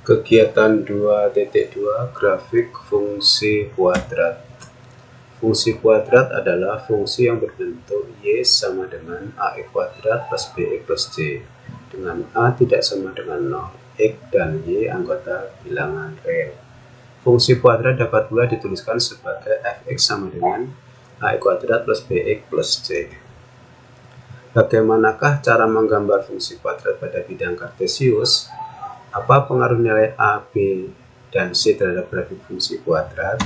Kegiatan 2.2 grafik fungsi kuadrat. Fungsi kuadrat adalah fungsi yang berbentuk y sama dengan ax kuadrat plus bx plus c, dengan a tidak sama dengan 0, x dan y anggota bilangan real. Fungsi kuadrat dapat pula dituliskan sebagai fx sama dengan ax kuadrat plus bx plus c. Bagaimanakah cara menggambar fungsi kuadrat pada bidang kartesius? Apa pengaruh nilai A, B, dan C terhadap grafik fungsi kuadrat?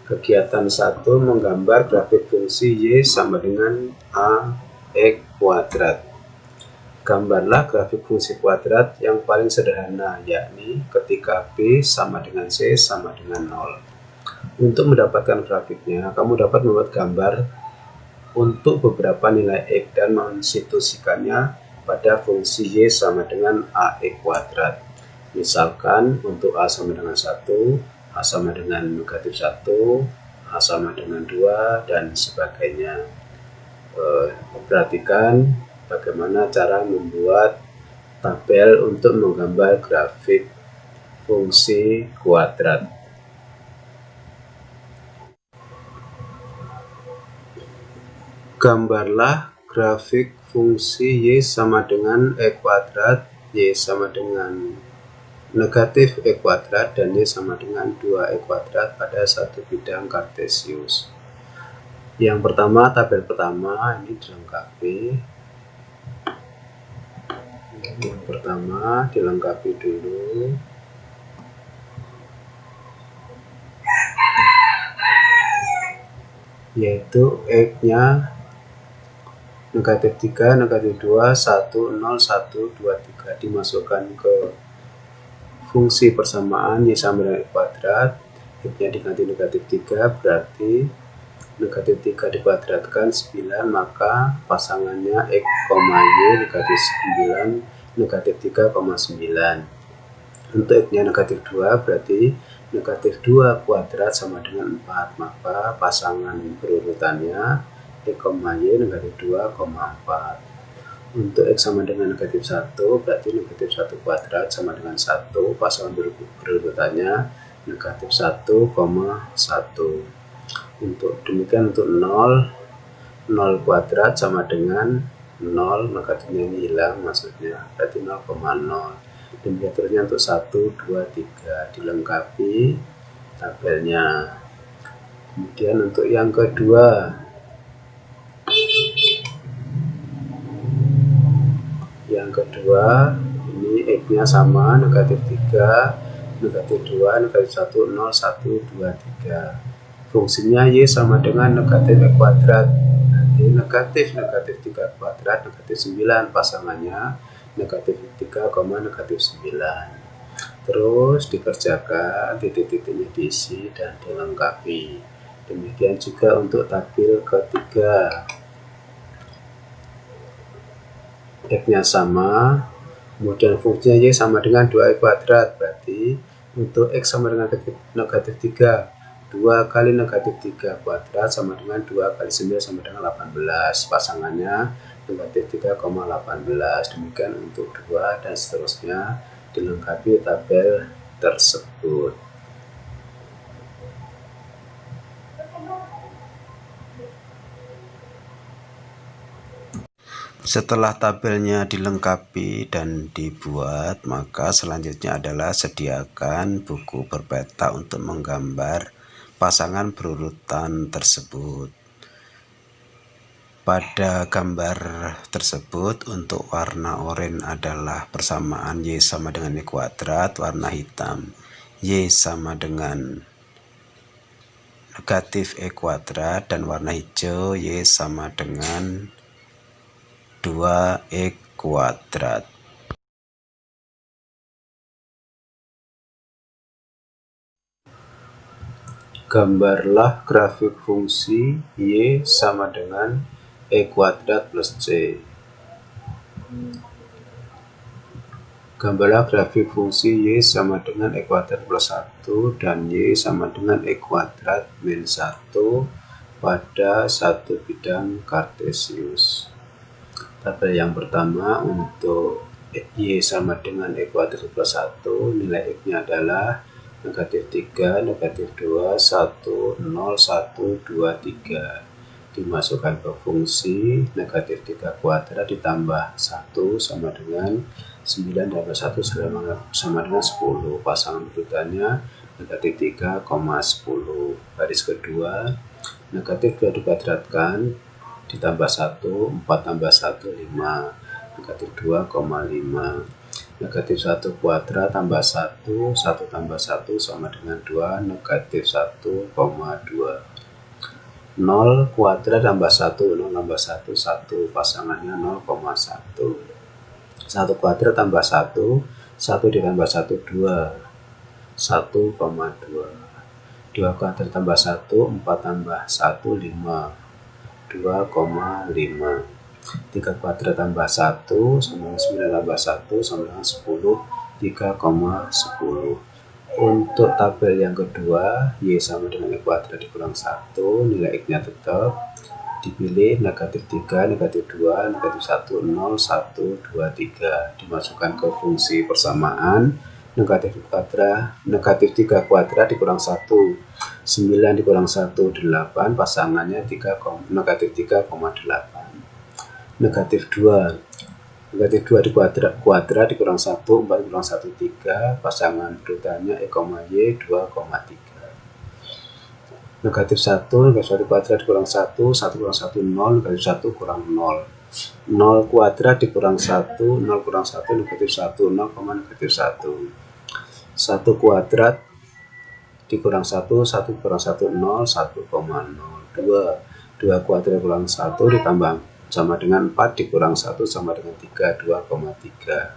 Kegiatan 1 menggambar grafik fungsi Y sama dengan AX kuadrat. Gambarlah grafik fungsi kuadrat yang paling sederhana, yakni ketika B sama dengan C sama dengan 0. Untuk mendapatkan grafiknya, kamu dapat membuat gambar untuk beberapa nilai X dan mensituasikannya pada fungsi Y sama dengan AX kuadrat. Misalkan untuk A sama dengan 1, A sama dengan negatif 1, A sama dengan 2, dan sebagainya. Perhatikan bagaimana cara membuat tabel untuk menggambar grafik fungsi kuadrat. Gambarlah grafik fungsi Y sama dengan X kuadrat, Y sama dengan negatif X kuadrat, dan Y sama dengan 2X kuadrat pada satu bidang kartesius. Yang pertama, tabel pertama ini dilengkapi. Yang pertama dilengkapi dulu. Yaitu X-nya negatif 3, negatif 2, 1, 0, 1, 2, 3 dimasukkan ke fungsi persamaan Y sama dengan X kuadrat. X-nya diganti negatif 3, berarti negatif 3 dikuadratkan 9, maka pasangannya X, Y negatif 9, negatif 3,9. Untuk X-nya negatif 2, berarti negatif 2 kuadrat sama dengan 4, maka pasangan berurutannya X, Y negatif 2,4. Untuk X sama dengan negatif 1, berarti negatif 1 kuadrat sama dengan 1, pasangan berurutannya negatif 1,1. Untuk demikian untuk 0 kuadrat sama dengan 0, negatifnya ini hilang maksudnya, berarti 0,0. Demikian terusnya untuk 1, 2, 3 dilengkapi tabelnya. Kemudian untuk yang kedua, ini X-nya sama negatif 3, negatif 2, negatif 1, 0, 1, 2, 3. Fungsinya Y sama dengan negatif X kuadrat. Nanti negatif 3 kuadrat, negatif 9, pasangannya negatif 3, negatif 9. Terus dikerjakan, titik-titiknya diisi dan dilengkapi. Demikian juga untuk tabel ketiga. X-nya sama, kemudian fungsinya Y sama dengan 2X kuadrat, berarti untuk X sama dengan negatif 3, 2 kali negatif 3 kuadrat sama dengan 2 kali 9 sama dengan 18, pasangannya negatif 3,18. Demikian untuk 2 dan seterusnya dilengkapi tabel tersebut. Setelah tabelnya dilengkapi dan dibuat, maka selanjutnya adalah sediakan buku berpeta untuk menggambar pasangan berurutan tersebut. Pada gambar tersebut untuk warna oranye adalah persamaan Y sama dengan X kuadrat, warna hitam Y sama dengan negatif X kuadrat, dan warna hijau Y sama dengan 2X kuadrat. Gambarlah grafik fungsi Y sama dengan X kuadrat plus C. Gambarlah grafik fungsi Y sama dengan X kuadrat plus 1 dan Y sama dengan X kuadrat min 1 pada satu bidang kartesius. Tabel yang pertama untuk Y sama dengan E kuadrat plus 1, nilai X-nya adalah negatif 3, negatif 2, 1, 0, 1, 2, 3. Dimasukkan ke fungsi negatif 3 kuadrat ditambah 1 sama dengan 9 tambah 1 sama dengan 10. Pasangan urutannya negatif 3, 10. Baris kedua, negatif 2 dikuadratkan ditambah 1, 4 tambah 1, 5. Negatif 2,5. Negatif 1 kuadrat tambah 1, 1 tambah 1 sama dengan 2, negatif 1,2. 0 kuadrat tambah 1, 0 tambah 1, 1. Pasangannya 0,1. 1 kuadrat tambah 1, 1 ditambah 1, 2. 1,2. 2 kuadrat tambah 1, 4 tambah 1, 5. 2,5. 3 kuadrat tambah 1 sama dengan 9 tambah 1 sama dengan 10, 3,10. Untuk tabel yang kedua, Y sama dengan Y kuadrat dikurang 1, nilai X-nya tetap. Dipilih negatif 3, negatif 2, negatif 1, 0, 1, 2, 3. Dimasukkan ke fungsi persamaan. Negatif 3 kuadrat dikurang 1. 9 dikurang 1, 8. Pasangannya negatif 3,8. Negatif 2. Negatif 2 di kuadrat dikurang 1, 4 dikurang 1, 3. Pasangan urutannya E, Y 2,3. Negatif 1, negatif 1 kuadrat dikurang 1, 1 kurang 1, 0, negatif 1 kurang 0. 0 kuadrat dikurang 1, 0 kurang 1, negatif 1, 0, negatif 1. 1 kuadrat dikurang 1, 1 kurang 1, 0, 1,0. 2 kuadrat kurang 1 ditambah sama dengan 4 dikurang 1 sama dengan 3, 2,3.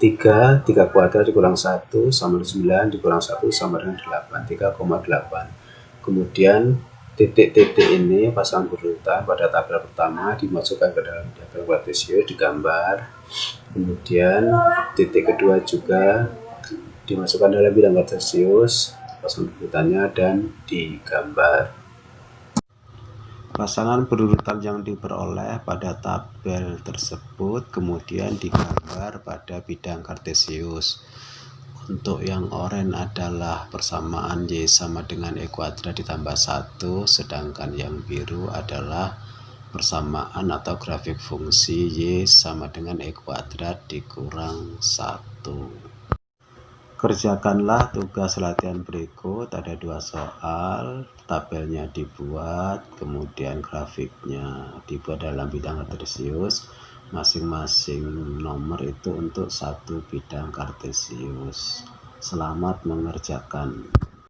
3 kuadrat dikurang 1 sama dengan 9 dikurang 1 sama dengan 8, 3,8. Kemudian titik-titik ini pasangan berurutan pada tabel pertama dimasukkan ke dalam diagram kartesius digambar. Kemudian titik kedua juga dimasukkan dalam bidang kartesius, pasangan berurutannya dan digambar. Pasangan berurutan yang diperoleh pada tabel tersebut kemudian digambar pada bidang kartesius. Untuk yang oranye adalah persamaan Y sama dengan E kuadrat ditambah 1, sedangkan yang biru adalah persamaan atau grafik fungsi Y sama dengan E kuadrat dikurang 1. Kerjakanlah tugas latihan berikut, ada 2 soal, tabelnya dibuat, kemudian grafiknya dibuat dalam bidang kartesius, masing-masing nomor itu untuk satu bidang kartesius. Selamat mengerjakan.